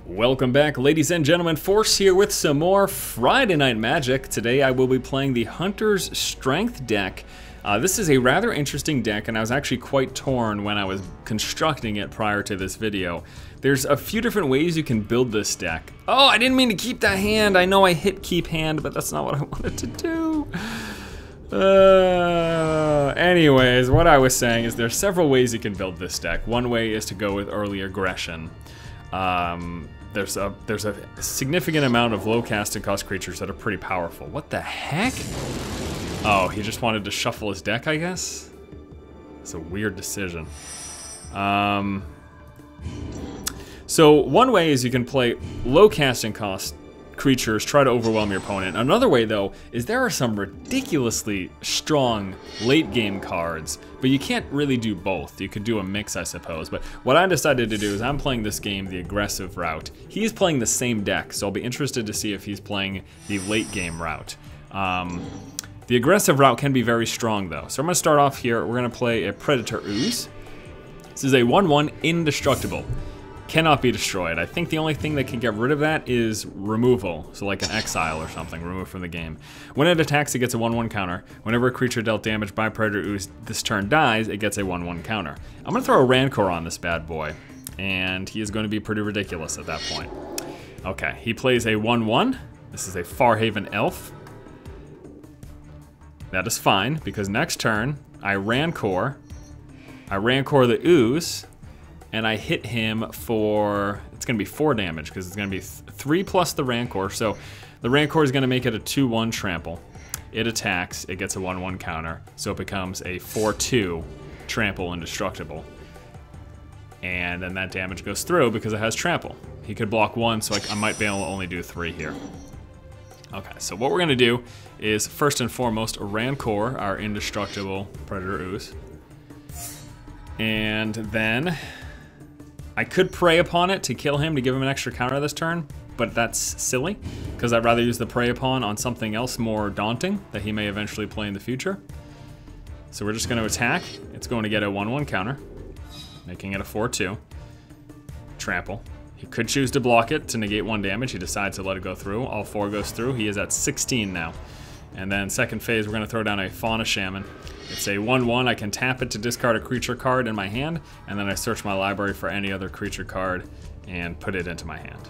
Welcome back, ladies and gentlemen. Force here with some more Friday Night Magic. Today I will be playing the Hunter's Strength deck. This is a rather interesting deck, and I was actually quite torn when I was constructing it prior to this video. There's a few different ways you can build this deck. Oh, I didn't mean to keep that hand. I know I hit keep hand, but that's not what I wanted to do. Anyways, what I was saying is there's several ways you can build this deck. One way is to go with early aggression. There's a significant amount of low casting cost creatures that are pretty powerful. What the heck? Oh, he just wanted to shuffle his deck, I guess? It's a weird decision. So one way is you can play low casting cost creatures, try to overwhelm your opponent. Another way, though, is there are some ridiculously strong late game cards, but you can't really do both. You could do a mix, I suppose. But what I decided to do is I'm playing this game the aggressive route. He's playing the same deck, so I'll be interested to see if he's playing the late game route. The aggressive route can be very strong, though. So I'm going to start off here. We're going to play a Predator Ooze. This is a 1/1 indestructible. Cannot be destroyed. I think the only thing that can get rid of that is removal. So like an exile or something, removed from the game. When it attacks, it gets a 1/1 counter. Whenever a creature dealt damage by Predator Ooze this turn dies, it gets a 1/1 counter. I'm going to throw a Rancor on this bad boy, and he is going to be pretty ridiculous at that point. Okay, he plays a 1/1. This is a Farhaven Elf. That is fine, because next turn, I Rancor the Ooze, and I hit him for, it's going to be 4 damage, because it's going to be 3 plus the Rancor, so the Rancor is going to make it a 2/1 trample. It attacks, it gets a 1/1 counter, so it becomes a 4/2 trample indestructible. And then that damage goes through because it has trample. He could block 1, so I might be able to only do 3 here. Okay, so what we're going to do is, first and foremost, Rancor our indestructible Predator Ooze. And then I could prey upon it to kill him to give him an extra counter this turn, but that's silly, because I'd rather use the prey upon on something else more daunting that he may eventually play in the future. So we're just going to attack. It's going to get a 1/1 counter, making it a 4/2 trample. He could choose to block it to negate 1 damage. He decides to let it go through. All 4 goes through. He is at 16 now. And then second phase, we're going to throw down a Fauna Shaman. It's a 1/1. I can tap it to discard a creature card in my hand, and then I search my library for any other creature card and put it into my hand.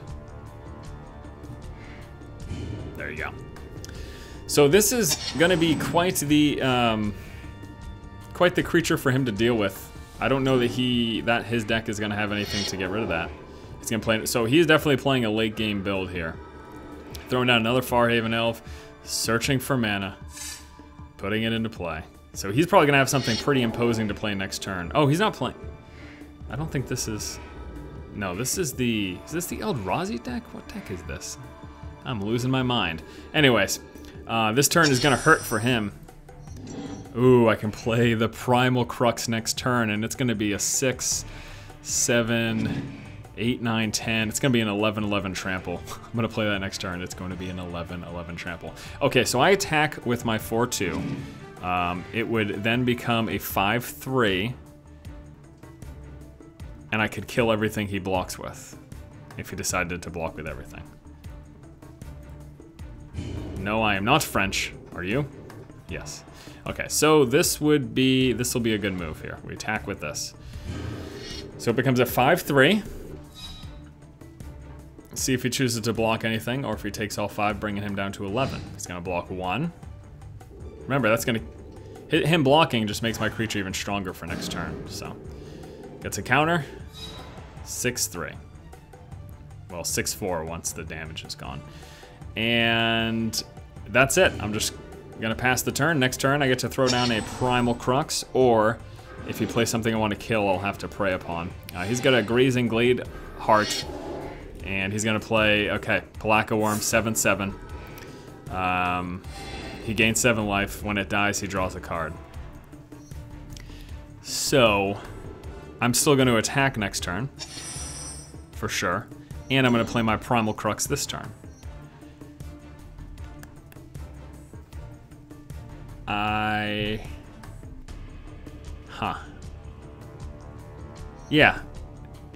There you go. So this is going to be quite the creature for him to deal with. I don't know that his deck is going to have anything to get rid of that. He's going to play. So he's definitely playing a late game build here. Throwing down another Farhaven Elf, searching for mana, putting it into play. So he's probably gonna have something pretty imposing to play next turn. Oh, he's not playing. I don't think this is. No, this is the. Is this the Eldrazi deck? What deck is this? I'm losing my mind. Anyways, this turn is gonna hurt for him. Ooh, I can play the Primal Crux next turn, and it's gonna be a 6, 7, 8, 9, 10. It's going to be an 11/11 trample. I'm going to play that next turn. It's going to be an 11/11 trample. Okay, so I attack with my 4/2. It would then become a 5/3. And I could kill everything he blocks with, if he decided to block with everything. No, I am not French. Are you? Yes. Okay, so this will be a good move here. We attack with this. So it becomes a 5/3. See if he chooses to block anything, or if he takes all 5, bringing him down to 11. He's going to block 1. Remember, that's going to... Him blocking just makes my creature even stronger for next turn. So, gets a counter. 6/3. Well, 6/4 once the damage is gone. And that's it. I'm just going to pass the turn. Next turn, I get to throw down a Primal Crux, or if he plays something I want to kill, I'll have to prey upon. He's got a Grazing Glade Heart. And he's going to play, okay, Palaka Worm, 7/7. He gains 7 life. When it dies, he draws a card. So, I'm still going to attack next turn, for sure. And I'm going to play my Primal Crux this turn.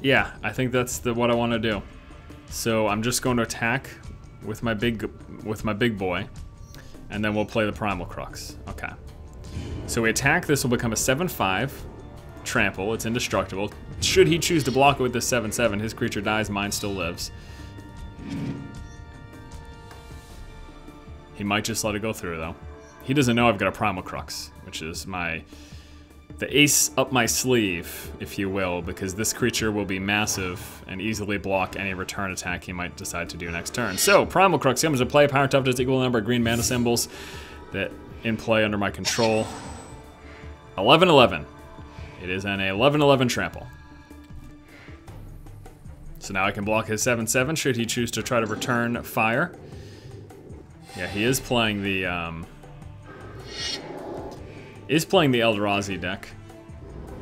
Yeah, I think that's what I want to do. So I'm just going to attack with my big boy, and then we'll play the Primal Crux. Okay. So we attack. This will become a 7/5 trample. It's indestructible. Should he choose to block it with this 7/7, his creature dies, mine still lives. He might just let it go through though. He doesn't know I've got a Primal Crux, which is the ace up my sleeve, if you will, because this creature will be massive and easily block any return attack he might decide to do next turn. So, Primal Crux comes into play. Power toughness equal number of green mana symbols that in play under my control. 11/11. It is an 11/11 trample. So now I can block his 7/7 should he choose to try to return fire. Yeah, he is playing the Eldrazi deck.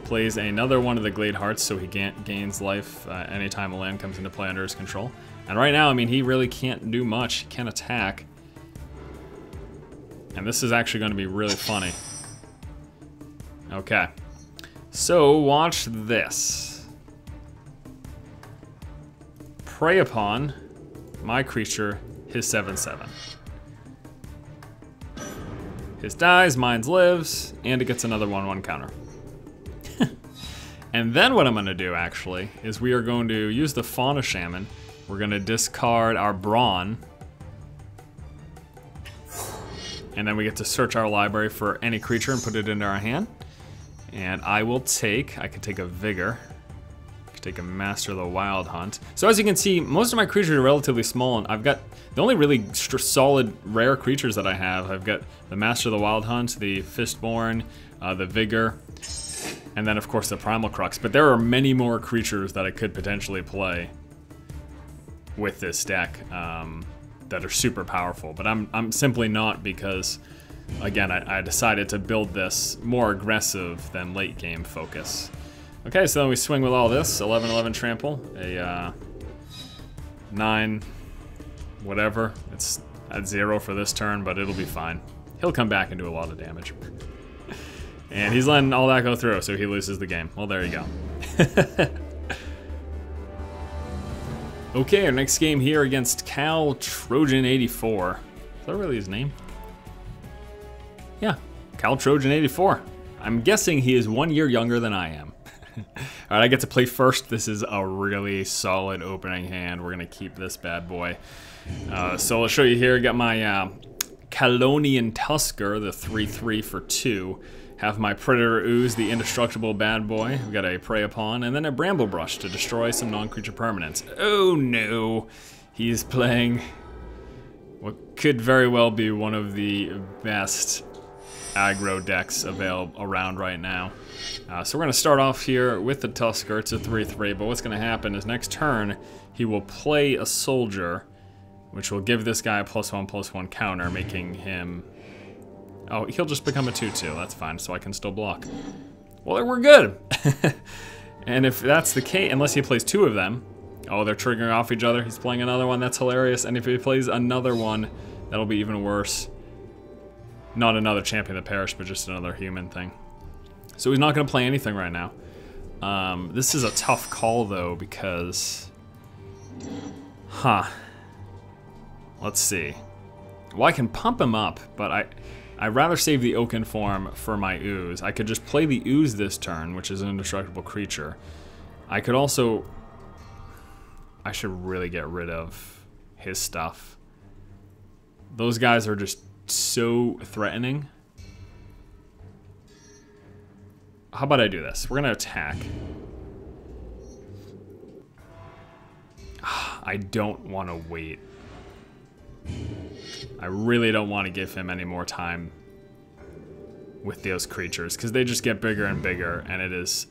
Plays another one of the Glade Hearts, so he gains life anytime a land comes into play under his control. And right now, I mean, he really can't do much. He can't attack. And this is actually going to be really funny. Okay. So, watch this. Prey upon my creature, his 7/7. His dies, mine lives, and it gets another 1/1 counter. And then what I'm going to do, actually, is we are going to use the Fauna Shaman. We're going to discard our Brawn. And then we get to search our library for any creature and put it into our hand. And I can take a Vigor. I can take a Master of the Wild Hunt. So as you can see, most of my creatures are relatively small, and I've got the only really solid rare creatures that I have. I've got the Master of the Wild Hunt, the Fistborn, the Vigor, and then of course the Primal Crux. But there are many more creatures that I could potentially play with this deck that are super powerful. But I'm simply not, because again, I decided to build this more aggressive than late game focus. Okay, so then we swing with all this. 11/11 trample, a 9 whatever. It's at 0 for this turn, but it'll be fine. He'll come back and do a lot of damage. And he's letting all that go through, so he loses the game. Well, there you go. Okay, our next game here against Cal Trojan 84. Is that really his name? Yeah, Cal Trojan 84. I'm guessing he is 1 year younger than I am. Alright, I get to play first. This is a really solid opening hand. We're going to keep this bad boy. So I'll show you here. I got my Calonian Tusker, the 3/3 for 2. Have my Predator Ooze, the indestructible bad boy. We've got a Prey Upon, and then a Bramble Brush to destroy some non-creature permanents. Oh no! He's playing what could very well be one of the best aggro decks available around right now. So we're going to start off here with the Tusker. It's a 3/3, but what's going to happen is next turn he will play a Soldier, which will give this guy a +1/+1 counter, making him... Oh, he'll just become a 2/2. That's fine, so I can still block. Well, we're good. And if that's the case, unless he plays 2 of them... Oh, they're triggering off each other. He's playing another one. That's hilarious. And if he plays another one, that'll be even worse. Not another Champion of the Parish, but just another human thing. So he's not going to play anything right now. This is a tough call, though, because... Let's see. Well, I can pump him up, but I'd rather save the Oaken form for my Ooze. I could just play the Ooze this turn, which is an indestructible creature. I could also... I should really get rid of his stuff. Those guys are just so threatening. How about I do this? We're gonna attack. I don't want to wait. I really don't want to give him any more time with those creatures, because they just get bigger and bigger, and it is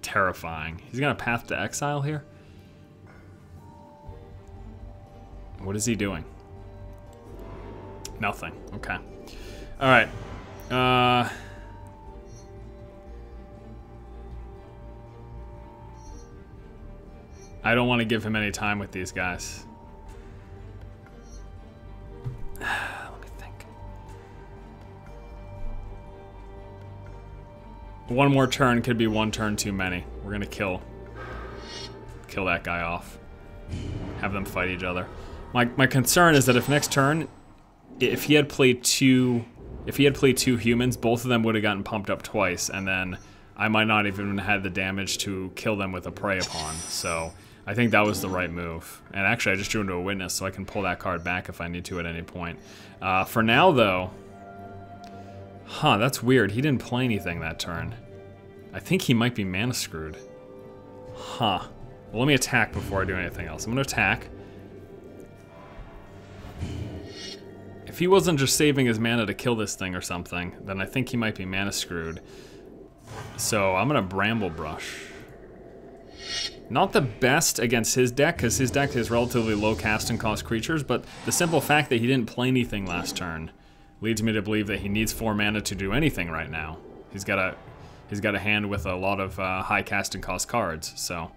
terrifying. He's gonna Path to Exile here? What is he doing? Nothing. Okay. Alright. I don't want to give him any time with these guys. Let me think. One more turn could be one turn too many. We're gonna kill that guy off. have them fight each other. My concern is that if next turn, if he had played two humans, both of them would have gotten pumped up twice, and then I might not even have had the damage to kill them with a prey upon. So I think that was the right move. And actually, I just drew into a witness, so I can pull that card back if I need to at any point. For now, though, that's weird. He didn't play anything that turn. I think he might be mana screwed. Well, let me attack before I do anything else. I'm gonna attack. If he wasn't just saving his mana to kill this thing or something, then I think he might be mana screwed. So I'm gonna Bramble Brush. Not the best against his deck, because his deck has relatively low casting cost creatures, but the simple fact that he didn't play anything last turn leads me to believe that he needs 4 mana to do anything right now. He's got a hand with a lot of high casting cost cards, so.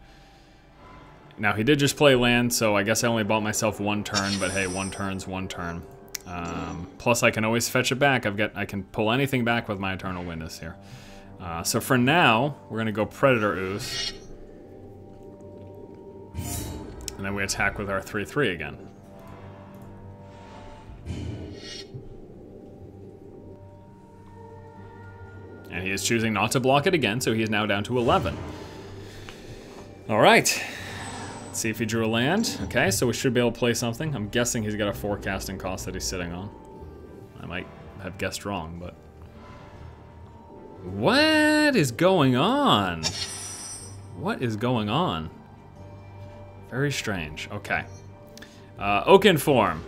Now he did just play land, so I guess I only bought myself 1 turn, but hey, 1 turn's 1 turn. Plus I can always fetch it back. I can pull anything back with my Eternal Witness here. So for now, we're gonna go Predator Ooze. And then we attack with our 3/3 again. And he is choosing not to block it again, so he is now down to 11. Alright. Let's see if he drew a land. Okay, so we should be able to play something. I'm guessing he's got a 4 casting cost that he's sitting on. I might have guessed wrong, but... What is going on? What is going on? Very strange. Okay. Oaken form.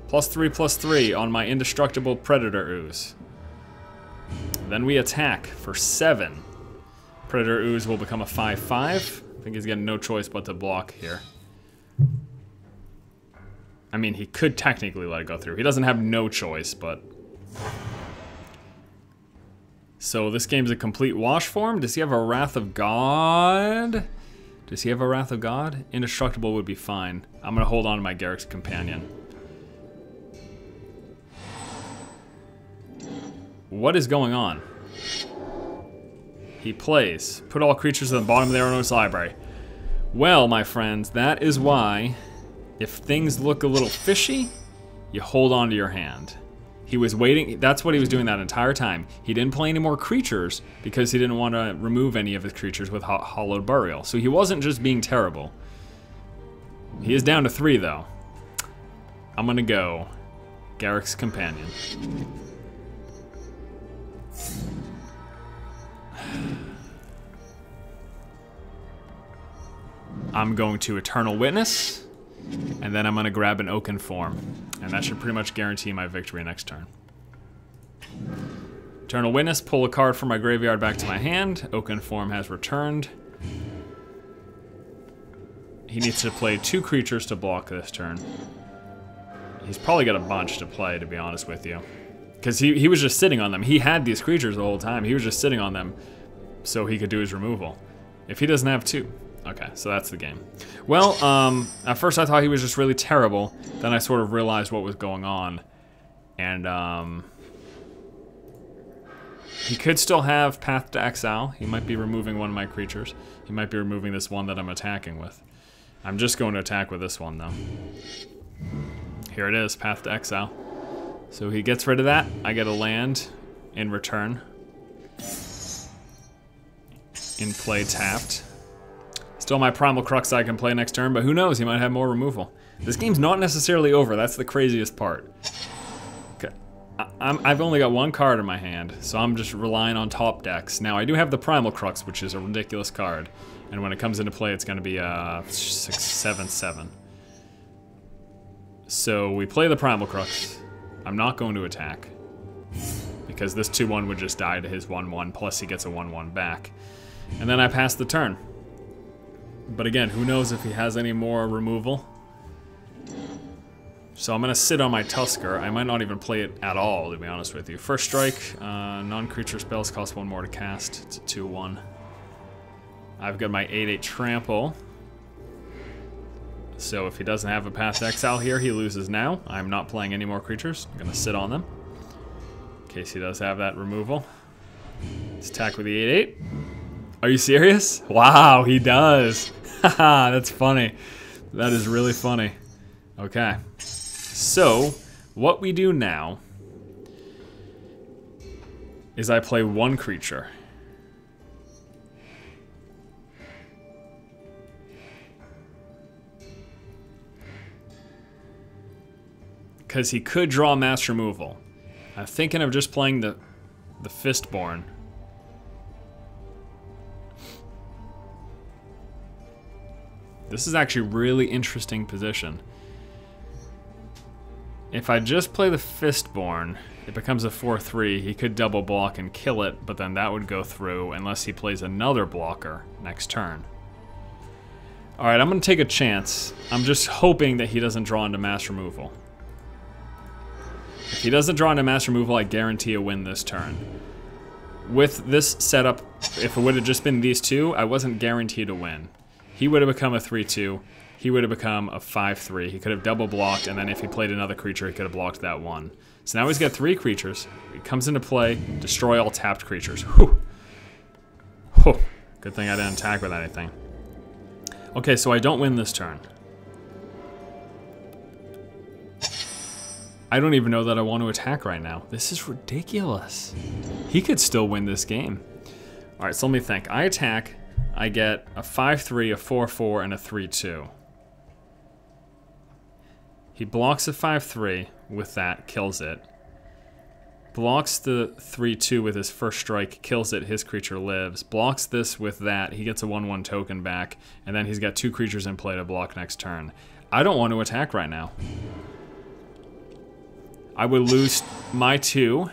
+3/+3 on my indestructible Predator Ooze. Then we attack for 7. Predator Ooze will become a 5/5. I think he's got no choice but to block here. I mean, he could technically let it go through. He doesn't have no choice, but... So this game's a complete wash form. Does he have a Wrath of God? Does he have a Wrath of God? Indestructible would be fine. I'm gonna hold on to my Garrick's Companion. What is going on? He plays. Put all creatures at the bottom of their own library. Well, my friends, that is why, if things look a little fishy, you hold on to your hand. He was waiting. That's what he was doing that entire time. He didn't play any more creatures because he didn't want to remove any of his creatures with Hallowed Burial. So he wasn't just being terrible. He is down to 3, though. I'm going to go Garrick's Companion. I'm going to Eternal Witness, and then I'm going to grab an Oaken form, and that should pretty much guarantee my victory next turn. Eternal Witness, pull a card from my graveyard back to my hand. Oaken form has returned. He needs to play 2 creatures to block this turn. He's probably got a bunch to play, to be honest with you. Because he was just sitting on them. He had these creatures the whole time. He was just sitting on them so he could do his removal. If he doesn't have 2. Okay, so that's the game. Well, at first I thought he was just really terrible. Then I sort of realized what was going on. And, he could still have Path to Exile. He might be removing one of my creatures. He might be removing this one that I'm attacking with. I'm just going to attack with this one, though. Here it is, Path to Exile. So he gets rid of that. I get a land in return. In play tapped. Still my Primal Crux I can play next turn, but who knows, he might have more removal. This game's not necessarily over, that's the craziest part. Okay, I've only got 1 card in my hand, so I'm just relying on top decks. Now I do have the Primal Crux, which is a ridiculous card, and when it comes into play it's gonna be a 6/7/7. So we play the Primal Crux. I'm not going to attack, because this 2/1 would just die to his 1/1, plus he gets a 1/1 back. And then I pass the turn. But again, who knows if he has any more removal. So I'm going to sit on my Tusker. I might not even play it at all, to be honest with you. First strike, non-creature spells cost 1 more to cast. It's a 2/1. I've got my 8/8 trample. So if he doesn't have a Path to Exile here, he loses now. I'm not playing any more creatures. I'm going to sit on them, in case he does have that removal. Let's attack with the 8/8. Are you serious? Wow, he does. Haha, that's funny. That is really funny. Okay. So, what we do now is I play one creature. Because he could draw mass removal. I'm thinking of just playing the Fistborn. This is actually a really interesting position. If I just play the Fistborn, it becomes a 4/3. He could double block and kill it, but then that would go through unless he plays another blocker next turn. Alright, I'm going to take a chance. I'm just hoping that he doesn't draw into mass removal. If he doesn't draw into mass removal, I guarantee a win this turn. With this setup, if it would have just been these two, I wasn't guaranteed a win. He would have become a 3/2. He would have become a 5/3. He could have double blocked, and then if he played another creature, he could have blocked that one. So now he's got 3 creatures. He comes into play, destroy all tapped creatures. Whew. Whew. Good thing I didn't attack with anything. Okay, so I don't win this turn. I don't even know that I want to attack right now. This is ridiculous. He could still win this game. Alright, so let me think. I attack, I get a 5/3, a 4/4, and a 3/2. He blocks a 5/3 with that, kills it. Blocks the 3/2 with his first strike, kills it, his creature lives. Blocks this with that, he gets a 1/1 token back, and then he's got 2 creatures in play to block next turn. I don't want to attack right now. I would lose my 2.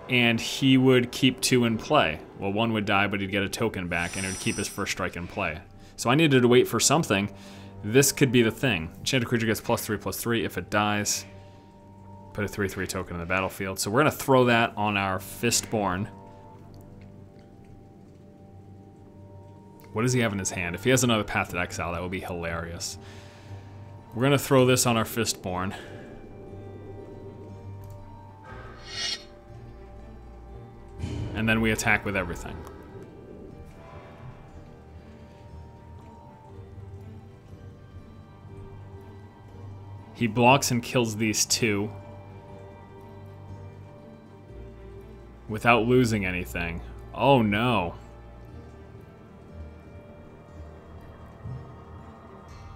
And he would keep 2 in play. Well, 1 would die, but he'd get a token back, and it would keep his first strike in play. So I needed to wait for something. This could be the thing. Enchanted creature gets +3/+3. If it dies, put a 3/3 token in the battlefield. So we're going to throw that on our Fistborn. What does he have in his hand? If he has another Path to Exile, that would be hilarious. We're going to throw this on our Fistborn. And then we attack with everything. He blocks and kills these 2 without losing anything. Oh no.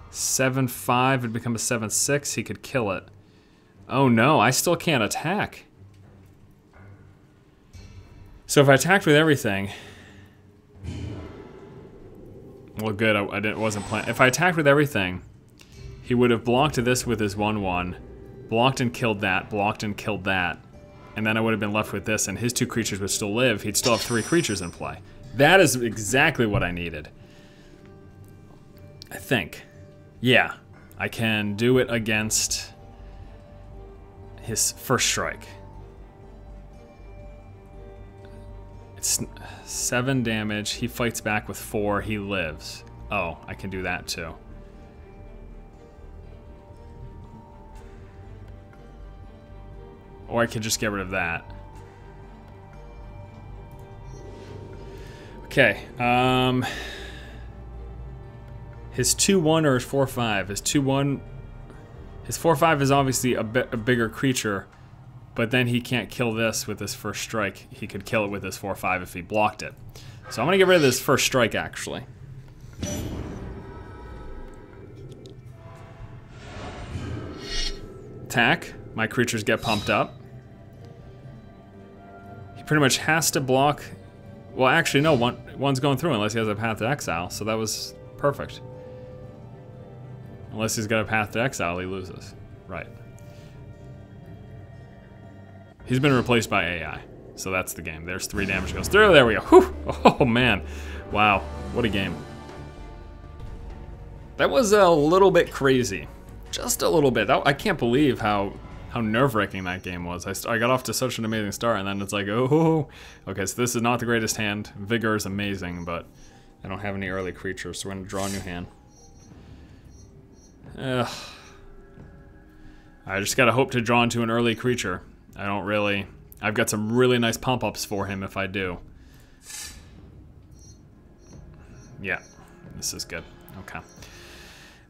7/5 would become a 7/6. He could kill it. Oh no, I still can't attack. So if I attacked with everything, well, good. Wasn't planning. If I attacked with everything, he would have blocked this with his 1/1, blocked and killed that, blocked and killed that, and then I would have been left with this, and his 2 creatures would still live. He'd still have 3 creatures in play. That is exactly what I needed. I think. Yeah, I can do it against his first strike. It's 7 damage. He fights back with 4. He lives. Oh, I can do that too. Or I could just get rid of that. Okay. His 2/1 or his 4/5? His 2/1. His 4/5 is obviously a bigger creature. But then he can't kill this with his first strike. He could kill it with his 4/5 if he blocked it. So I'm going to get rid of this first strike, actually. Attack. My creatures get pumped up. He pretty much has to block. Well, actually, no. One's going through unless he has a Path to Exile. So that was perfect. Unless he's got a Path to Exile, he loses. Right. He's been replaced by AI, so that's the game. There's 3 damage goes through. There we go. Whew. Oh man, wow, what a game. That was a little bit crazy, just a little bit. I can't believe how nerve-wracking that game was. I got off to such an amazing start, and then it's like, oh, okay. So this is not the greatest hand. Vigor is amazing, but I don't have any early creatures, so we're gonna draw a new hand. I just gotta hope to draw into an early creature. I've got some really nice pump-ups for him if I do. Yeah, This is good. Okay. All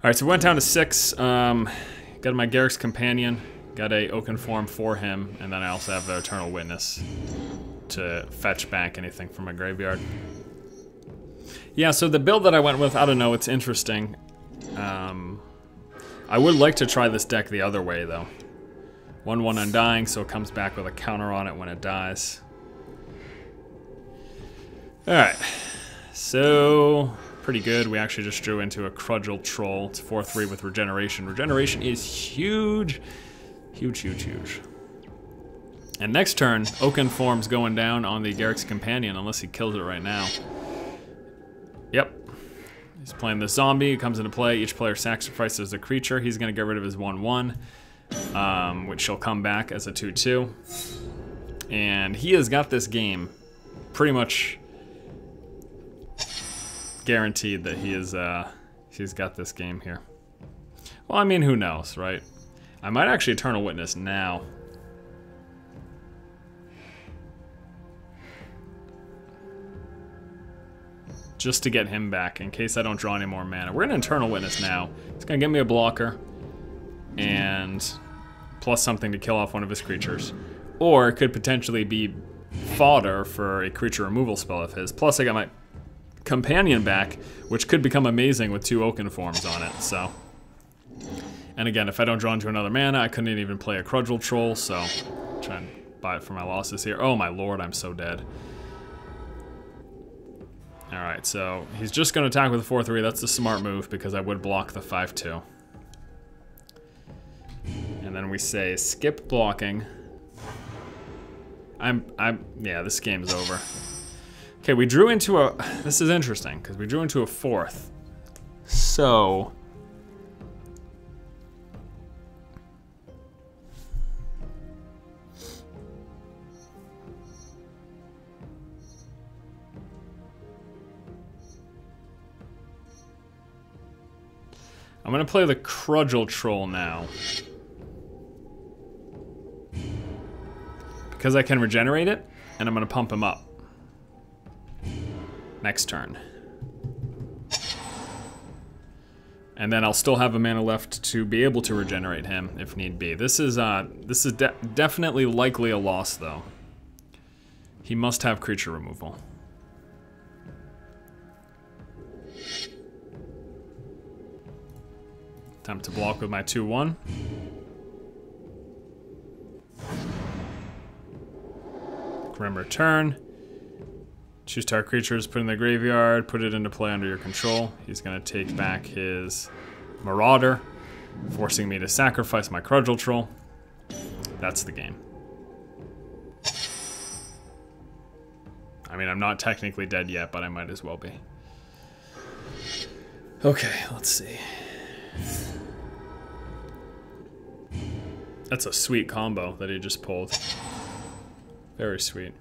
right, so we went down to 6. Got my Garrick's Companion. Got a Oakenform for him, and then I also have the Eternal Witness to fetch back anything from my graveyard. Yeah, so the build that I went with, I don't know, it's interesting. I would like to try this deck the other way, though. 1/1 Undying, so it comes back with a counter on it when it dies. Alright, so pretty good. We actually just drew into a Crudgel Troll. It's 4/3 with Regeneration. Regeneration is huge. Huge, huge, huge. And next turn, Oakenform's going down on the Garrick's Companion, unless he kills it right now. Yep. He's playing the zombie. It comes into play. Each player sacrifices a creature. He's going to get rid of his 1/1, which shall come back as a 2/2. And he has got this game pretty much guaranteed that he's got this game here. Well, I mean, who knows, right? I might actually Eternal Witness now. Just to get him back, in case I don't draw any more mana. We're gonna Eternal Witness now. It's gonna give me a blocker, and plus something to kill off one of his creatures. Or it could potentially be fodder for a creature removal spell of his. Plus I got my Companion back, which could become amazing with 2 Oakenforms on it, so. And again, if I don't draw into another mana, I couldn't even play a Crudgel Troll, so try and buy it for my losses here. Oh my lord, I'm so dead. Alright, so he's just going to attack with a 4/3. That's the smart move because I would block the 5/2. And then we say skip blocking. Yeah, this game's over. Okay, we drew into a, this is interesting because we drew into a 4th. So I'm gonna play the Crudgel Troll now. Because I can regenerate it, and I'm gonna pump him up. Next turn. And then I'll still have a mana left to be able to regenerate him if need be. This is definitely likely a loss though. He must have creature removal. Time to block with my 2/1. Grim Return. Choose target creatures, put in the graveyard, put it into play under your control. He's gonna take back his Marauder, forcing me to sacrifice my Crudgel Troll. That's the game. I mean, I'm not technically dead yet, but I might as well be. Okay, let's see. That's a sweet combo that he just pulled. Very sweet.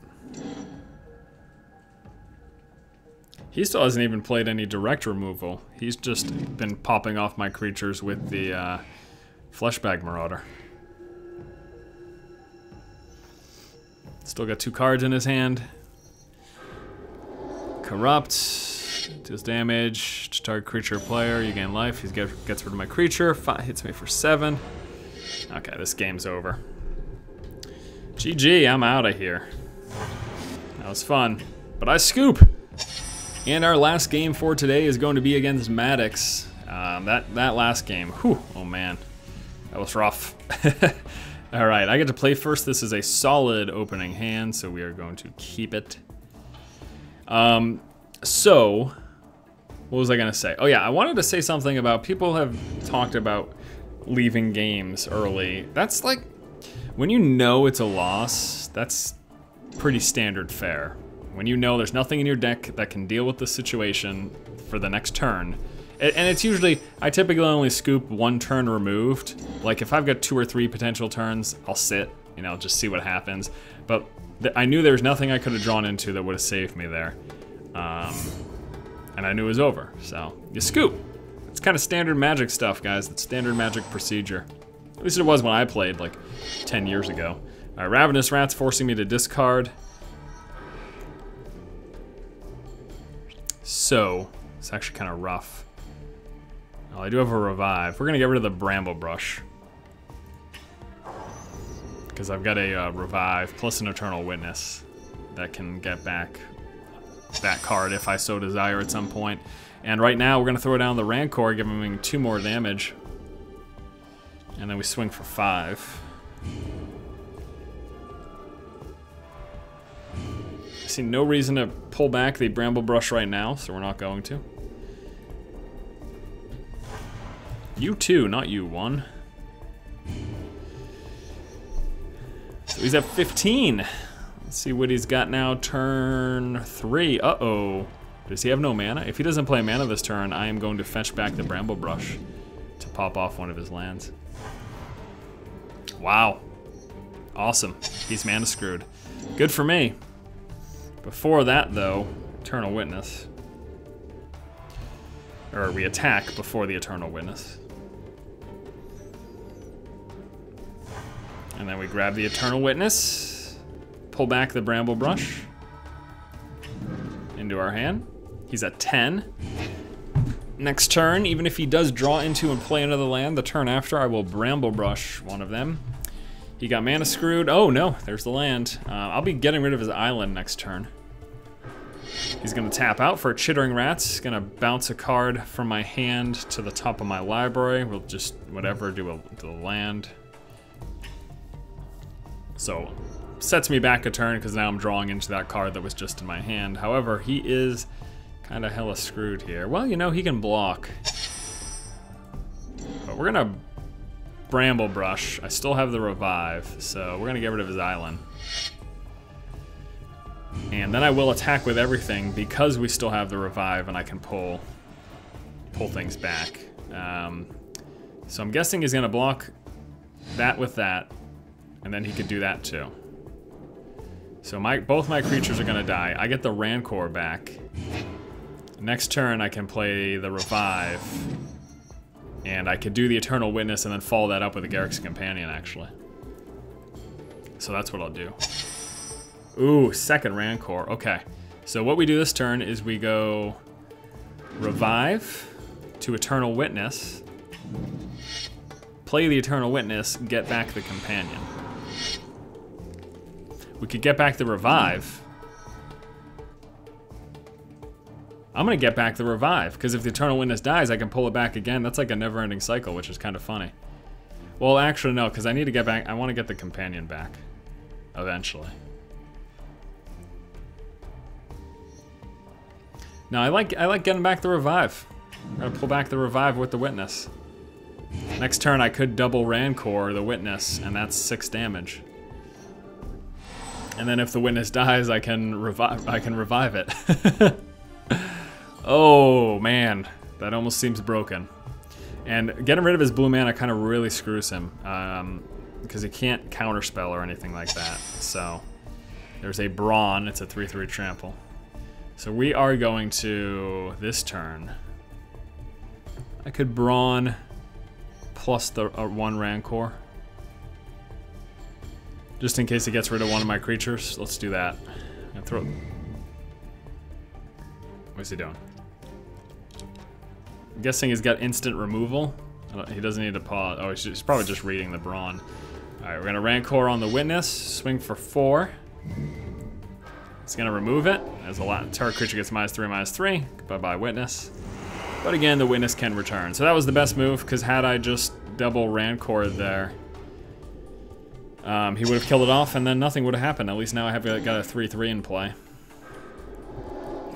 He still hasn't even played any direct removal. He's just been popping off my creatures with the Fleshbag Marauder. Still got 2 cards in his hand. Corrupt. Deals damage to target creature or player. You gain life. He gets rid of my creature. Hits me for 7. Okay, this game's over. GG, I'm out of here. That was fun. But I scoop! And our last game for today is going to be against Maddox. That last game, whew, oh man. That was rough. Alright, I get to play first. This is a solid opening hand, so we are going to keep it. So, what was I gonna say? Oh yeah, I wanted to say something about people have talked about leaving games early. That's like, when you know it's a loss, that's pretty standard fare. When you know there's nothing in your deck that can deal with the situation for the next turn. And it's usually, I typically only scoop 1 turn removed. Like if I've got 2 or 3 potential turns, I'll sit, you know, just see what happens. But I knew there was nothing I could have drawn into that would have saved me there. And I knew it was over, so you scoop. It's kind of standard Magic stuff, guys. It's standard Magic procedure. At least it was when I played, like, 10 years ago. Alright, Ravenous Rat's forcing me to discard. So, It's actually kind of rough. Oh, I do have a revive. We're gonna get rid of the Bramble Brush. Because I've got a revive plus an Eternal Witness that can get back that card if I so desire at some point. And right now we're gonna throw down the Rancor, give him 2 more damage. And then we swing for 5. I see no reason to pull back the Bramble Brush right now, so we're not going to. You 2, not you 1. So he's at 15. Let's see what he's got now, turn 3. Uh-oh. Does he have no mana? If he doesn't play mana this turn, I am going to fetch back the Bramble Brush to pop off one of his lands. Wow. Awesome. He's mana screwed. Good for me. Before that, though, Eternal Witness. Or we attack before the Eternal Witness. And then we grab the Eternal Witness, pull back the Bramble Brush into our hand. He's at 10. Next turn, even if he does draw into and play another land, the turn after I will Bramble Brush one of them. He got mana screwed. Oh no, there's the land. I'll be getting rid of his island next turn. He's gonna tap out for Chittering Rats. Gonna bounce a card from my hand to the top of my library. We'll just, whatever, do the land. So, sets me back a turn because now I'm drawing into that card that was just in my hand. However, he is kind of hella screwed here. Well, you know, he can block. But we're gonna Bramble Brush. I still have the revive, so we're gonna get rid of his island. And then I will attack with everything because we still have the revive and I can pull things back. So I'm guessing he's gonna block that with that, and then he could do that too. So both my creatures are gonna die. I get the Rancor back. Next turn I can play the revive, and I could do the Eternal Witness and then follow that up with a Garruk's Companion, actually. So that's what I'll do. Ooh, second Rancor. Okay. So what we do this turn is we go revive to Eternal Witness, play the Eternal Witness, get back the Companion. We could get back the revive. I'm gonna get back the revive, because if the Eternal Witness dies, I can pull it back again. That's like a never-ending cycle, which is kind of funny. Well, actually, no, because I need to get back. I want to get the Companion back, eventually. No, I like getting back the revive. I'm gonna pull back the revive with the Witness. Next turn, I could double Rancor the Witness, and that's 6 damage. And then if the Witness dies, I can revive it. Oh man, that almost seems broken. And getting rid of his blue mana kind of really screws him, because he can't counterspell or anything like that. So there's a Brawn. It's a 3/3 trample. So we are going to, this turn, I could Brawn plus the 1 Rancor. Just in case he gets rid of one of my creatures. Let's do that. I'm gonna throw. What's he doing? I'm guessing he's got instant removal. He doesn't need to pause. Oh, he's probably just reading the Brawn. Alright, we're gonna Rancor on the Witness, swing for 4. It's gonna remove it. As a lot, target creature gets -3/-3. Bye-bye Witness. But again, the Witness can return. So that was the best move, because had I just double Rancor there, he would have killed it off, and then nothing would have happened. At least now I have got a 3/3 in play.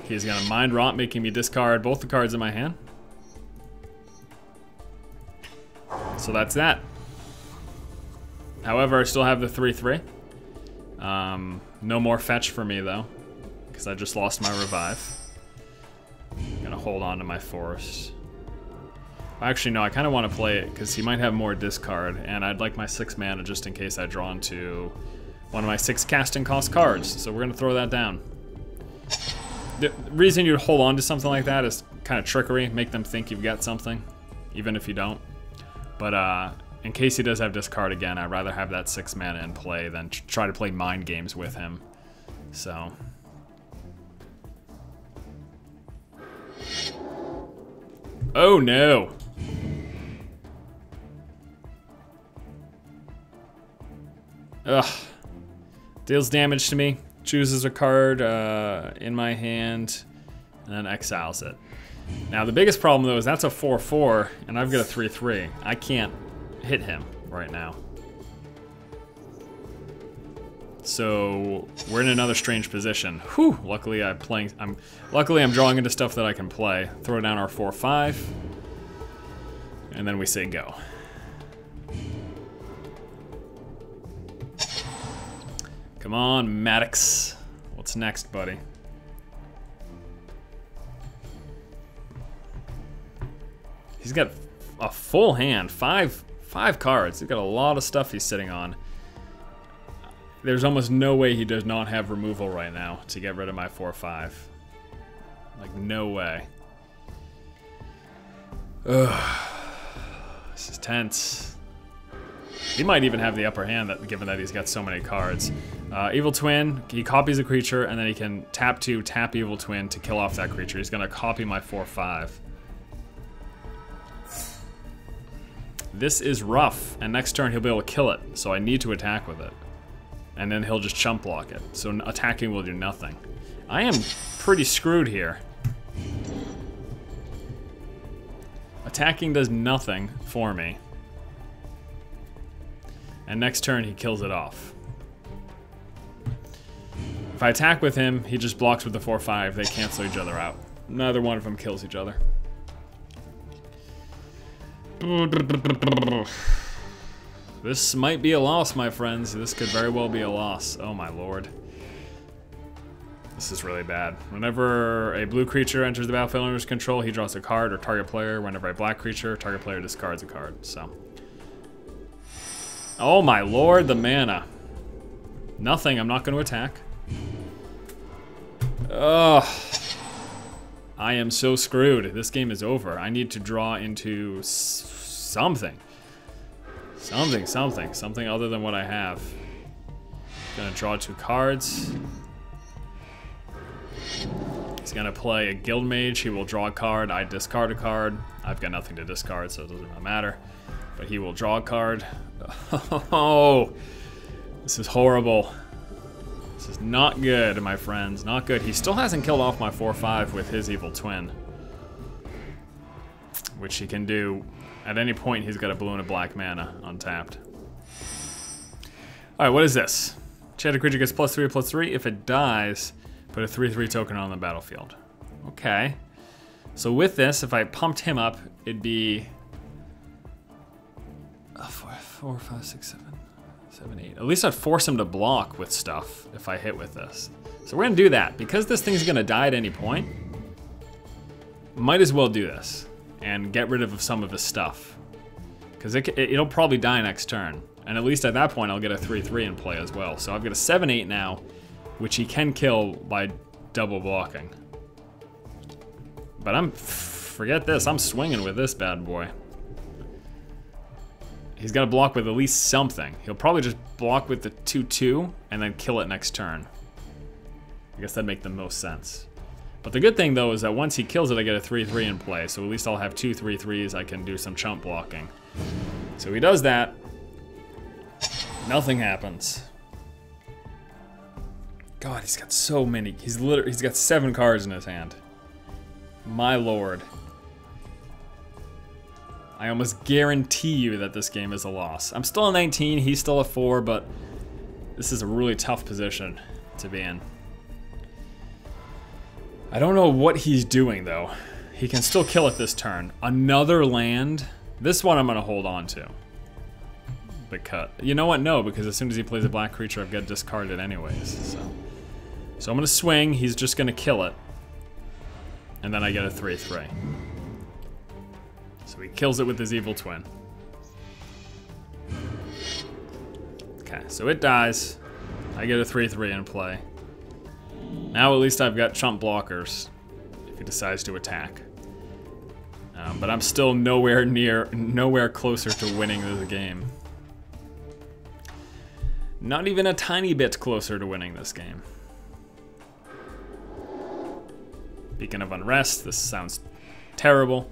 He's gonna Mind Rot, making me discard both the cards in my hand. So that's that. However, I still have the 3/3. No more fetch for me though, because I just lost my revive. I'm gonna hold on to my forest. Actually, no, I kind of want to play it because he might have more discard, and I'd like my 6 mana just in case I draw into one of my 6 casting cost cards. So we're gonna throw that down. The reason you'd hold on to something like that is kind of trickery, make them think you've got something, even if you don't. But in case he does have discard again, I'd rather have that 6 mana in play than try to play mind games with him. So Oh no. Ugh. Deals damage to me. Chooses a card in my hand and then exiles it. Now the biggest problem though is that's a 4/4 and I've got a 3/3. I can't hit him right now. So we're in another strange position. Whew, luckily I'm drawing into stuff that I can play. Throw down our 4/5 and then we say go. Come on, Maddox. What's next, buddy? He's got a full hand, five cards. He's got a lot of stuff he's sitting on. There's almost no way he does not have removal right now to get rid of my 4/5. Like, no way. Ugh. This is tense. He might even have the upper hand, given that he's got so many cards. Evil Twin, he copies a creature, and then he can tap 2, tap Evil Twin to kill off that creature. He's gonna copy my 4/5. This is rough, and next turn he'll be able to kill it, so I need to attack with it. And then he'll just chump block it, so attacking will do nothing. I am pretty screwed here. Attacking does nothing for me. And next turn he kills it off. If I attack with him, he just blocks with the 4/5. They cancel each other out. Neither one of them kills each other. This might be a loss, my friends. This could very well be a loss. Oh my lord. This is really bad. Whenever a blue creature enters the battlefield under his control, he draws a card, or target player. Whenever a black creature, target player discards a card. So. Oh my lord, the mana. Nothing, I'm not going to attack. Ugh. I am so screwed. This game is over. I need to draw into something. Something other than what I have. Gonna draw 2 cards. He's gonna play a Guild Mage. He will draw a card. I discard a card. I've got nothing to discard, so it doesn't really matter. But he will draw a card. Oh, this is horrible. This is not good, my friends. Not good. He still hasn't killed off my 4/5 with his Evil Twin, which he can do at any point. He's got a blue and a black mana untapped. All right, what is this? Enchanted creature gets +3/+3. If it dies, put a 3/3 token on the battlefield. Okay. So with this, if I pumped him up, it'd be 4, 5, 6, 7, 8. At least I'd force him to block with stuff if I hit with this. So we're gonna do that. Because this thing's gonna die at any point, might as well do this and get rid of some of his stuff. Because it'll probably die next turn. And at least at that point, I'll get a 3/3 in play as well. So I've got a 7/8 now, which he can kill by double blocking. But forget this, I'm swinging with this bad boy. He's got to block with at least something. He'll probably just block with the 2/2 and then kill it next turn. I guess that'd make the most sense. But the good thing though is that once he kills it, I get a 3/3 in play. So at least I'll have 2 3/3s. I can do some chump blocking. So he does that. Nothing happens. God, he's got so many. He's got 7 cards in his hand. My lord. I almost guarantee you that this game is a loss. I'm still a 19, he's still a 4, but this is a really tough position to be in. I don't know what he's doing though. He can still kill it this turn. Another land. This one I'm gonna hold on to. Because, you know what? No, because as soon as he plays a black creature, I've got to discard it anyways. So I'm gonna swing, he's just gonna kill it. And then I get a 3/3. So he kills it with his Evil Twin. Okay, so it dies. I get a 3/3 in play. Now at least I've got chump blockers if he decides to attack. But I'm still nowhere closer to winning this game. Not even a tiny bit closer to winning this game. Beacon of Unrest, this sounds terrible.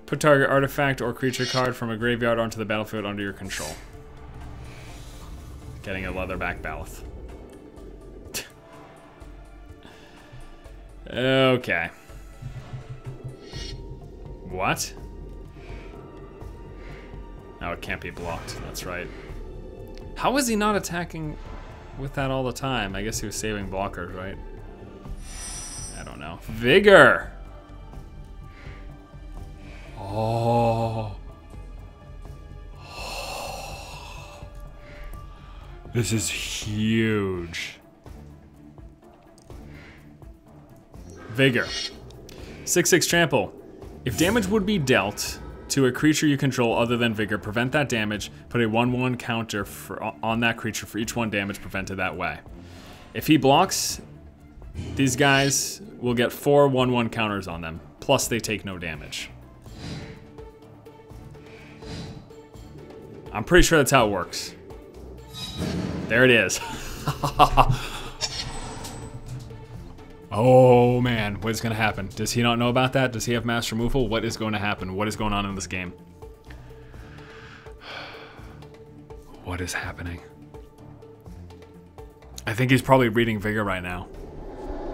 Put target artifact or creature card from a graveyard onto the battlefield under your control. Getting a leatherback Baloth. Okay. What? Oh, it can't be blocked. That's right. How is he not attacking with that all the time? I guess he was saving blockers, right? I don't know. Vigor! Oh. This is huge. Vigor. 6/6 trample. If damage would be dealt to a creature you control other than Vigor, prevent that damage. Put a 1/1 counter on that creature for each 1 damage prevented that way. If he blocks, these guys will get 4 1/1 counters on them. Plus they take no damage. I'm pretty sure that's how it works. There it is. Oh man, what is going to happen? Does he not know about that? Does he have mass removal? What is going to happen? What is going on in this game? What is happening? I think he's probably reading Vigor right now.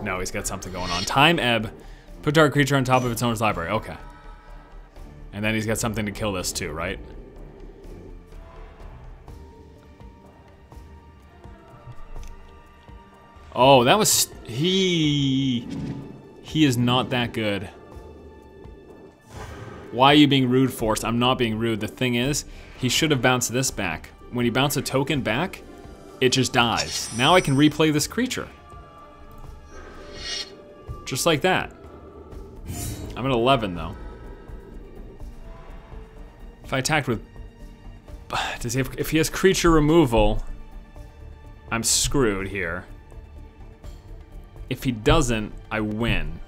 No, he's got something going on. Time Ebb. Put target creature on top of its owner's library. Okay. And then he's got something to kill this too, right? Oh, that was... He is not that good. Why are you being rude, Force? I'm not being rude. The thing is, he should have bounced this back. When he bounced a token back, it just dies. Now I can replay this creature. Just like that. I'm at 11, though. If I attacked with... Does he have... If he has creature removal, I'm screwed here. If he doesn't, I win.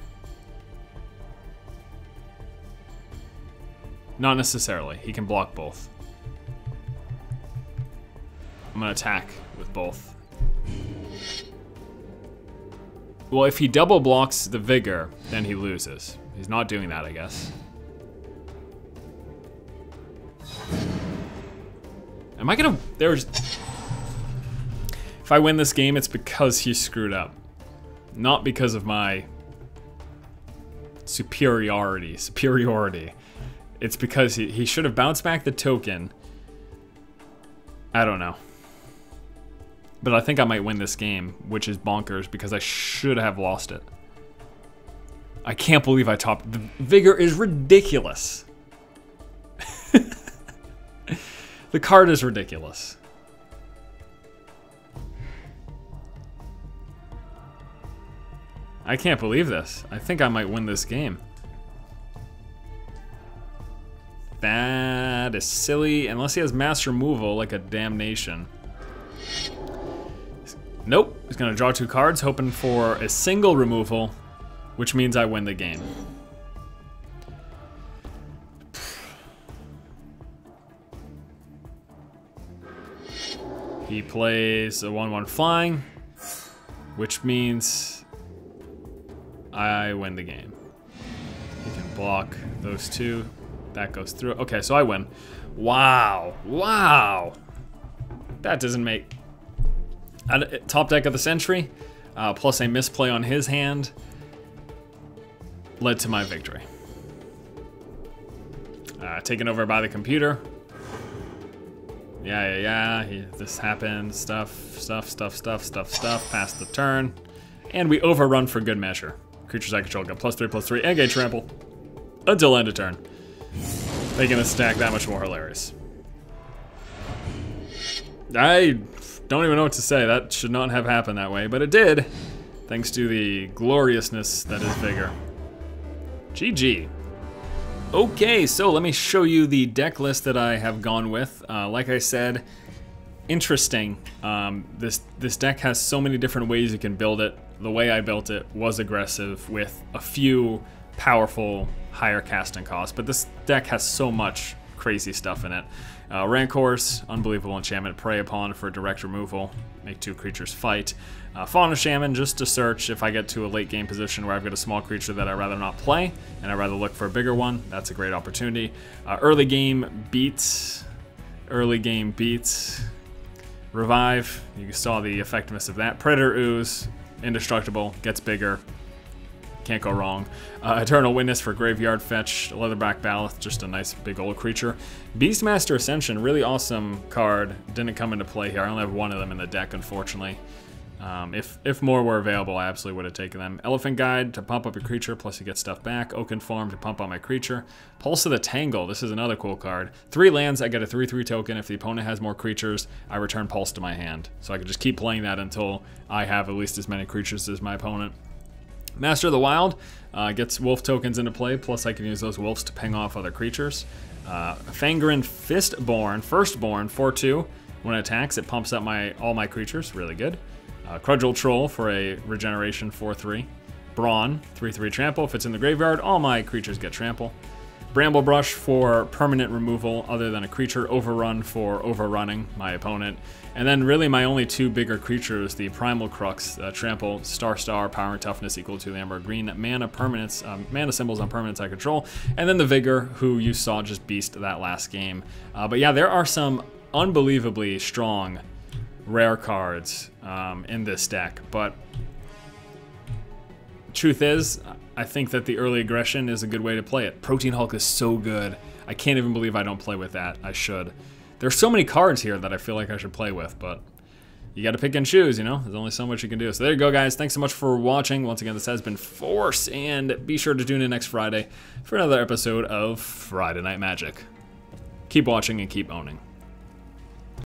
Not necessarily. He can block both. I'm gonna attack with both. Well, if he double blocks the Vigor, then he loses. He's not doing that, I guess. Am I gonna... There's... If I win this game, it's because he screwed up. Not because of my superiority. It's because he should have bounced back the token. I don't know. But I think I might win this game, which is bonkers because I should have lost it. I can't believe I topped. The Vigor is ridiculous. The card is ridiculous. I can't believe this. I think I might win this game. That is silly, unless he has mass removal like a damnation. Nope, he's gonna draw 2 cards, hoping for a single removal, which means I win the game. He plays a 1/1 flying, which means I win the game. He can block those 2. That goes through. Okay, so I win. Wow. Wow. That doesn't make... Top deck of the century, plus a misplay on his hand, led to my victory. Taken over by the computer. Yeah. This happened. Stuff. Past the turn. And we overrun for good measure. Creatures I control get +3/+3 and gain trample until end of turn, making the stack that much more hilarious. I don't even know what to say. That should not have happened that way, but it did, thanks to the gloriousness that is Vigor. GG. Okay, so let me show you the deck list that I have gone with. Like I said, interesting. This deck has so many different ways you can build it. The way I built it was aggressive with a few powerful higher casting costs, but this deck has so much crazy stuff in it. Rancors, unbelievable enchantment. Prey upon for direct removal. Make 2 creatures fight. Fauna Shaman, just to search if I get to a late game position where I've got a small creature that I'd rather not play, and I'd rather look for a bigger one. That's a great opportunity. Early game beats. Early game beats. Revive. You saw the effectiveness of that. Predator Ooze. Indestructible. Gets bigger. Can't go wrong. Eternal Witness for Graveyard Fetch. Leatherback Ballast, just a nice big old creature. Beastmaster Ascension, really awesome card. Didn't come into play here. I only have 1 of them in the deck, unfortunately. If more were available, I absolutely would have taken them. Elephant Guide to pump up your creature, plus you get stuff back. Oaken Farm to pump up my creature. Pulse of the Tangle, this is another cool card. 3 lands, I get a 3/3 token. If the opponent has more creatures, I return Pulse to my hand. So I can just keep playing that until I have at least as many creatures as my opponent. Master of the Wild gets wolf tokens into play, plus I can use those wolves to ping off other creatures. Fangren Fistborn, Firstborn, 4/2. When it attacks, it pumps up all my creatures, really good. Crudgel Troll for a regeneration, 4/3. Brawn, 3/3 trample. If it's in the graveyard, all my creatures get trample. Bramble Brush for permanent removal other than a creature. Overrun for overrunning my opponent. And then really my only 2 bigger creatures, the Primal Crux, Trample, Star, Power and Toughness equal to the Amber Green, mana permanents, mana symbols on permanents I control, and then the Vigor, who you saw just beast that last game. But yeah, there are some unbelievably strong rare cards in this deck, but truth is, I think that the early aggression is a good way to play it. Protein Hulk is so good. I can't even believe I don't play with that. I should. There's so many cards here that I feel like I should play with, but you got to pick and choose, you know? There's only so much you can do. So there you go, guys. Thanks so much for watching. Once again, this has been Force, and be sure to tune in next Friday for another episode of Friday Night Magic. Keep watching and keep owning.